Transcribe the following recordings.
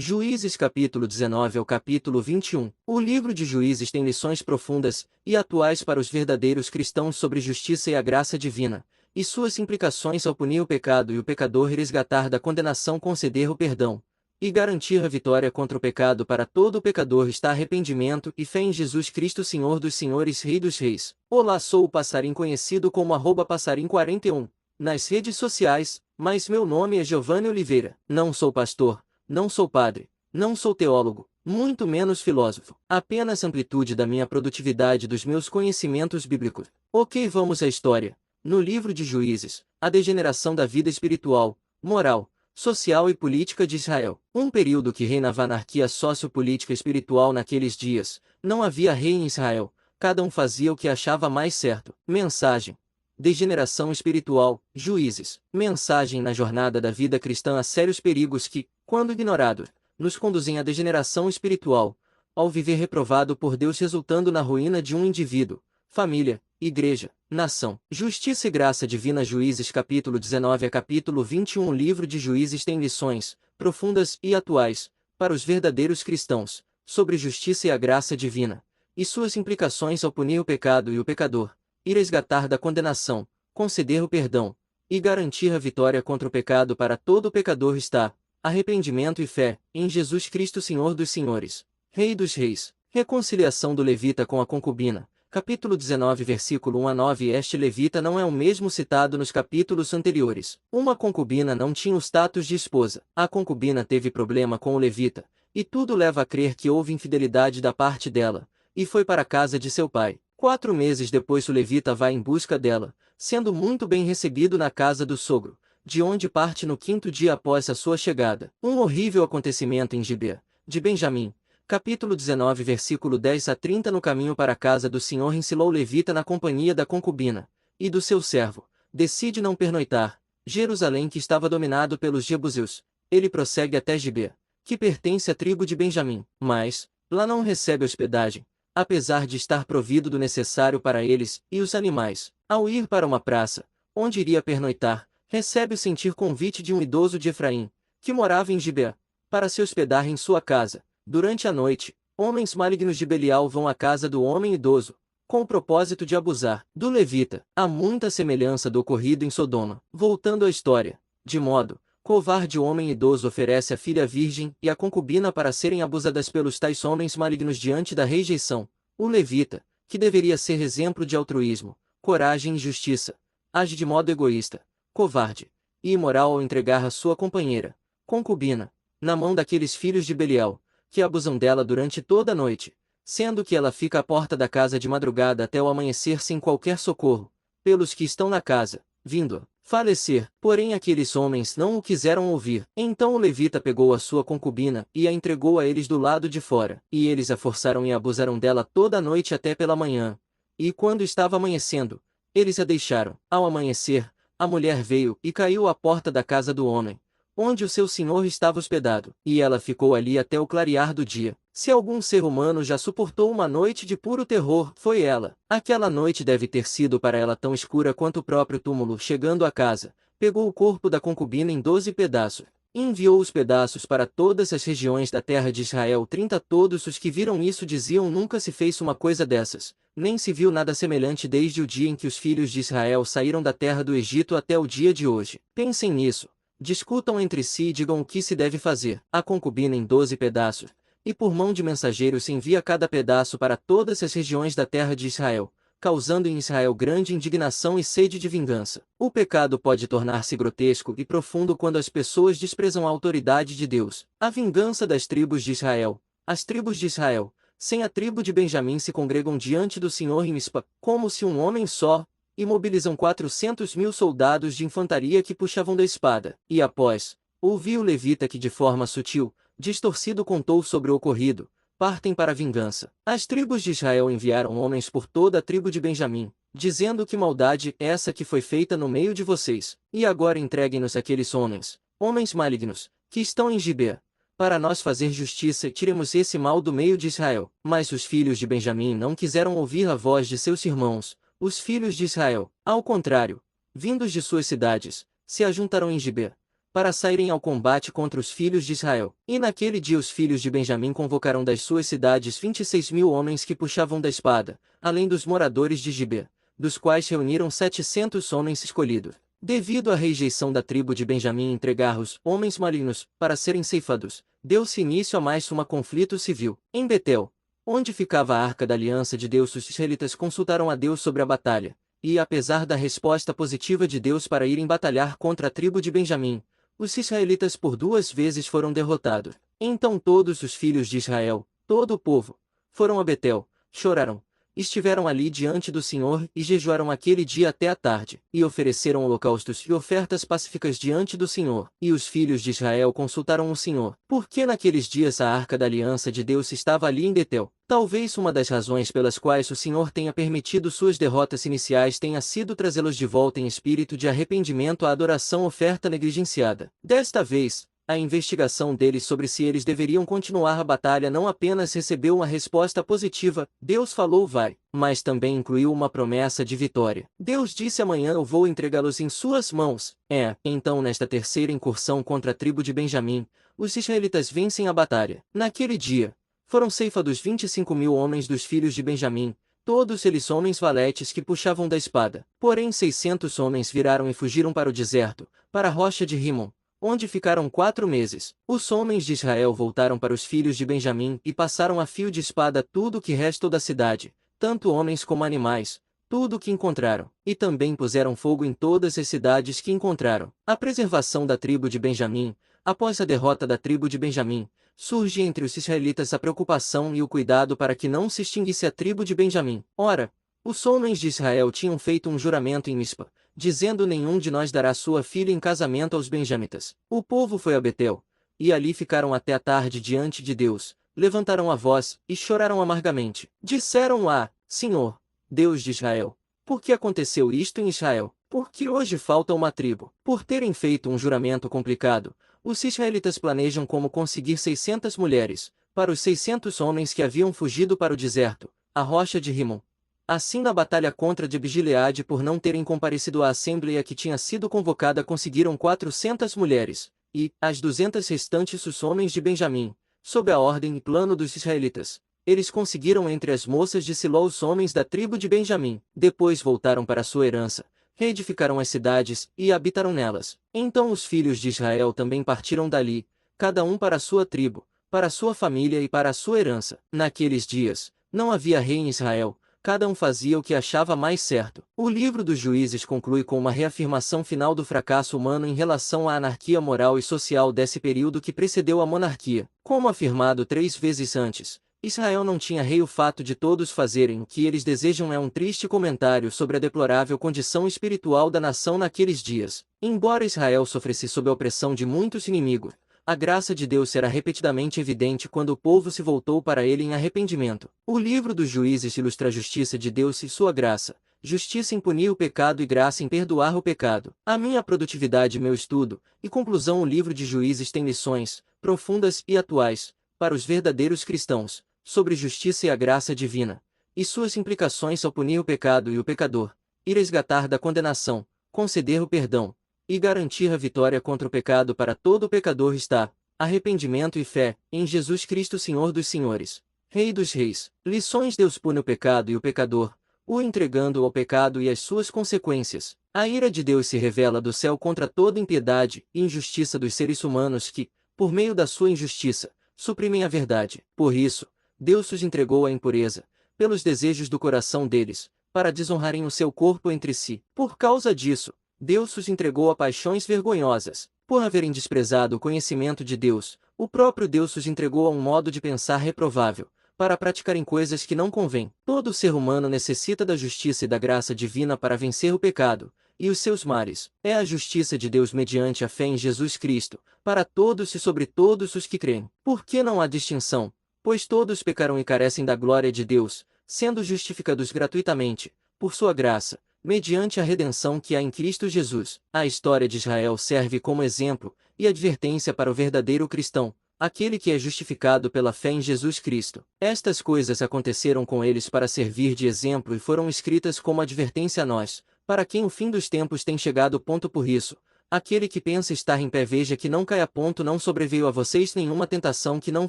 Juízes capítulo 19 ao capítulo 21. O livro de Juízes tem lições profundas e atuais para os verdadeiros cristãos sobre justiça e a graça divina, e suas implicações ao punir o pecado e o pecador resgatar da condenação, conceder o perdão e garantir a vitória contra o pecado para todo pecador está arrependimento e fé em Jesus Cristo, Senhor dos Senhores, Rei dos Reis. Olá, sou o Passarim, conhecido como @passarim41 nas redes sociais, mas meu nome é Giovanni Oliveira. Não sou pastor, não sou padre, não sou teólogo, muito menos filósofo. Apenas amplitude da minha produtividade dos meus conhecimentos bíblicos. Ok, vamos à história. No livro de Juízes, a degeneração da vida espiritual, moral, social e política de Israel. Um período que reinava anarquia sociopolítica e espiritual naqueles dias. Não havia rei em Israel, cada um fazia o que achava mais certo. Mensagem: degeneração espiritual, Juízes. Mensagem: na jornada da vida cristã há sérios perigos que, quando ignorados, nos conduzem à degeneração espiritual, ao viver reprovado por Deus, resultando na ruína de um indivíduo, família, igreja, nação. Justiça e graça divina. Juízes capítulo 19 a capítulo 21. O livro de Juízes tem lições profundas e atuais para os verdadeiros cristãos sobre justiça e a graça divina, e suas implicações ao punir o pecado e o pecador, e resgatar da condenação, conceder o perdão e garantir a vitória contra o pecado para todo pecador está arrependimento e fé em Jesus Cristo, Senhor dos Senhores, Rei dos Reis. Reconciliação do levita com a concubina. Capítulo 19, versículo 1 a 9. Este levita não é o mesmo citado nos capítulos anteriores. Uma concubina não tinha o status de esposa. A concubina teve problema com o levita, e tudo leva a crer que houve infidelidade da parte dela, e foi para a casa de seu pai. 4 meses depois o levita vai em busca dela, sendo muito bem recebido na casa do sogro, de onde parte no 5º dia após a sua chegada. Um horrível acontecimento em Gibeá de Benjamim. Capítulo 19, versículo 10 a 30. No caminho para a casa do Senhor, ensilou o levita na companhia da concubina e do seu servo. Decide não pernoitar. Jerusalém, que estava dominado pelos jebuseus, ele prossegue até Gibeá, que pertence à tribo de Benjamim, mas lá não recebe hospedagem, apesar de estar provido do necessário para eles e os animais. Ao ir para uma praça, onde iria pernoitar, recebe o sentir convite de um idoso de Efraim, que morava em Gibeá, para se hospedar em sua casa. Durante a noite, homens malignos de Belial vão à casa do homem idoso, com o propósito de abusar do levita. Há muita semelhança do ocorrido em Sodoma. Voltando à história, de modo covarde, o homem idoso oferece a filha virgem e a concubina para serem abusadas pelos tais homens malignos. Diante da rejeição, o levita, que deveria ser exemplo de altruísmo, coragem e justiça, age de modo egoísta, covarde e imoral ao entregar a sua companheira, concubina, na mão daqueles filhos de Belial, que abusam dela durante toda a noite, sendo que ela fica à porta da casa de madrugada até o amanhecer sem qualquer socorro, pelos que estão na casa, vindo a falecer. Porém aqueles homens não o quiseram ouvir. Então o levita pegou a sua concubina e a entregou a eles do lado de fora, e eles a forçaram e abusaram dela toda a noite até pela manhã. E quando estava amanhecendo, eles a deixaram. Ao amanhecer, a mulher veio e caiu à porta da casa do homem, onde o seu senhor estava hospedado, e ela ficou ali até o clarear do dia. Se algum ser humano já suportou uma noite de puro terror, foi ela. Aquela noite deve ter sido para ela tão escura quanto o próprio túmulo. Chegando à casa, pegou o corpo da concubina em 12 pedaços, e enviou os pedaços para todas as regiões da terra de Israel. 30. Todos os que viram isso diziam: nunca se fez uma coisa dessas, nem se viu nada semelhante desde o dia em que os filhos de Israel saíram da terra do Egito até o dia de hoje. Pensem nisso. Discutam entre si e digam o que se deve fazer. A concubina em 12 pedaços, e por mão de mensageiros se envia cada pedaço para todas as regiões da terra de Israel, causando em Israel grande indignação e sede de vingança. O pecado pode tornar-se grotesco e profundo quando as pessoas desprezam a autoridade de Deus. A vingança das tribos de Israel. As tribos de Israel, sem a tribo de Benjamim, se congregam diante do Senhor em Mispa, como se um homem só, e mobilizam 400.000 soldados de infantaria que puxavam da espada. E após ouvir o levita que de forma sutil, distorcido contou sobre o ocorrido, partem para a vingança. As tribos de Israel enviaram homens por toda a tribo de Benjamim, dizendo: que maldade é essa que foi feita no meio de vocês? E agora entreguem-nos aqueles homens, homens malignos, que estão em Gibeá, para nós fazer justiça e tiremos esse mal do meio de Israel. Mas os filhos de Benjamim não quiseram ouvir a voz de seus irmãos, os filhos de Israel. Ao contrário, vindos de suas cidades, se ajuntaram em Gibeá, para saírem ao combate contra os filhos de Israel. E naquele dia os filhos de Benjamim convocaram das suas cidades 26.000 homens que puxavam da espada, além dos moradores de Gibeá, dos quais reuniram 700 homens escolhidos. Devido à rejeição da tribo de Benjamim em entregar os homens malignos para serem ceifados, deu-se início a mais um conflito civil. Em Betel, onde ficava a arca da aliança de Deus, os israelitas consultaram a Deus sobre a batalha, e apesar da resposta positiva de Deus para irem batalhar contra a tribo de Benjamim, os israelitas por 2 vezes foram derrotados. Então todos os filhos de Israel, todo o povo, foram a Betel, choraram, estiveram ali diante do Senhor e jejuaram aquele dia até a tarde, e ofereceram holocaustos e ofertas pacíficas diante do Senhor. E os filhos de Israel consultaram o Senhor, porque naqueles dias a arca da aliança de Deus estava ali em Betel. Talvez uma das razões pelas quais o Senhor tenha permitido suas derrotas iniciais tenha sido trazê-los de volta em espírito de arrependimento à adoração oferta negligenciada. Desta vez, a investigação deles sobre se eles deveriam continuar a batalha não apenas recebeu uma resposta positiva, Deus falou vai, mas também incluiu uma promessa de vitória. Deus disse amanhã eu vou entregá-los em suas mãos. Então nesta terceira incursão contra a tribo de Benjamim, os israelitas vencem a batalha. Naquele dia, foram ceifados 25.000 homens dos filhos de Benjamim, todos eles homens valentes que puxavam da espada. Porém 600 homens viraram e fugiram para o deserto, para a rocha de Rimon, onde ficaram 4 meses. Os homens de Israel voltaram para os filhos de Benjamim e passaram a fio de espada tudo o que restou da cidade, tanto homens como animais, tudo o que encontraram, e também puseram fogo em todas as cidades que encontraram. A preservação da tribo de Benjamim. Após a derrota da tribo de Benjamim, surge entre os israelitas a preocupação e o cuidado para que não se extinguisse a tribo de Benjamim. Ora, os homens de Israel tinham feito um juramento em Mispa, dizendo nenhum de nós dará sua filha em casamento aos benjamitas. O povo foi a Betel, e ali ficaram até a tarde diante de Deus, levantaram a voz, e choraram amargamente. Disseram Senhor, Deus de Israel, por que aconteceu isto em Israel? Porque hoje falta uma tribo. Por terem feito um juramento complicado, os israelitas planejam como conseguir 600 mulheres, para os 600 homens que haviam fugido para o deserto, a rocha de Rimon. Assim na batalha contra de Gileade por não terem comparecido à assembleia que tinha sido convocada conseguiram 400 mulheres, e, as 200 restantes os homens de Benjamim, sob a ordem e plano dos israelitas. Eles conseguiram entre as moças de Siló os homens da tribo de Benjamim. Depois voltaram para sua herança, reedificaram as cidades, e habitaram nelas. Então os filhos de Israel também partiram dali, cada um para a sua tribo, para a sua família e para a sua herança. Naqueles dias, não havia rei em Israel, cada um fazia o que achava mais certo. O livro dos Juízes conclui com uma reafirmação final do fracasso humano em relação à anarquia moral e social desse período que precedeu a monarquia. Como afirmado 3 vezes antes, Israel não tinha rei. O fato de todos fazerem o que eles desejam é um triste comentário sobre a deplorável condição espiritual da nação naqueles dias. Embora Israel sofresse sob a opressão de muitos inimigos, a graça de Deus será repetidamente evidente quando o povo se voltou para ele em arrependimento. O livro dos Juízes ilustra a justiça de Deus e sua graça, justiça em punir o pecado e graça em perdoar o pecado. A minha produtividade, meu estudo e conclusão. O livro de Juízes tem lições profundas e atuais para os verdadeiros cristãos sobre justiça e a graça divina, e suas implicações ao punir o pecado e o pecador, e resgatar da condenação, conceder o perdão, e garantir a vitória contra o pecado para todo pecador está, arrependimento e fé, em Jesus Cristo Senhor dos Senhores, Rei dos Reis. Lições. Deus pune o pecado e o pecador, o entregando ao pecado e às suas consequências. A ira de Deus se revela do céu contra toda impiedade e injustiça dos seres humanos que, por meio da sua injustiça, suprimem a verdade. Por isso, Deus os entregou à impureza, pelos desejos do coração deles, para desonrarem o seu corpo entre si. Por causa disso, Deus os entregou a paixões vergonhosas. Por haverem desprezado o conhecimento de Deus, o próprio Deus os entregou a um modo de pensar reprovável, para praticarem coisas que não convêm. Todo ser humano necessita da justiça e da graça divina para vencer o pecado e os seus males. É a justiça de Deus mediante a fé em Jesus Cristo, para todos e sobre todos os que creem. Por que não há distinção? Pois todos pecaram e carecem da glória de Deus, sendo justificados gratuitamente, por sua graça, mediante a redenção que há em Cristo Jesus. A história de Israel serve como exemplo e advertência para o verdadeiro cristão, aquele que é justificado pela fé em Jesus Cristo. Estas coisas aconteceram com eles para servir de exemplo e foram escritas como advertência a nós, para quem o fim dos tempos tem chegado. Por isso, Aquele que pensa estar em pé veja que não cai a ponto não sobreveio a vocês nenhuma tentação que não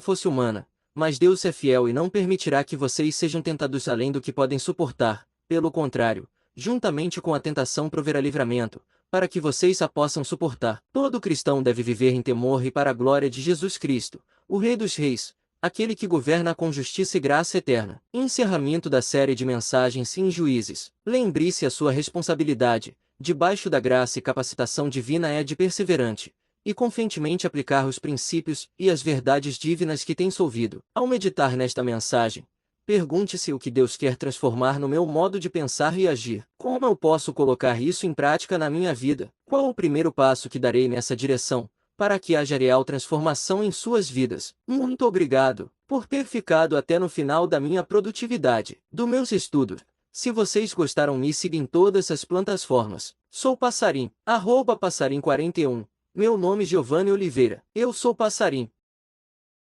fosse humana, mas Deus é fiel e não permitirá que vocês sejam tentados além do que podem suportar, pelo contrário, juntamente com a tentação proverá livramento, para que vocês a possam suportar. Todo cristão deve viver em temor e para a glória de Jesus Cristo, o Rei dos Reis, aquele que governa com justiça e graça eterna. Encerramento da série de mensagens em Juízes. Lembre-se a sua responsabilidade, debaixo da graça e capacitação divina é de perseverante, e confiantemente aplicar os princípios e as verdades divinas que tem ouvido. Ao meditar nesta mensagem, pergunte-se o que Deus quer transformar no meu modo de pensar e agir. Como eu posso colocar isso em prática na minha vida? Qual o primeiro passo que darei nessa direção, para que haja real transformação em suas vidas? Muito obrigado por ter ficado até no final da minha produtividade, do meus estudos. Se vocês gostaram, me sigam em todas as plataformas. Sou Passarim, @passarim41. Meu nome é Giovanni Oliveira. Eu sou Passarim.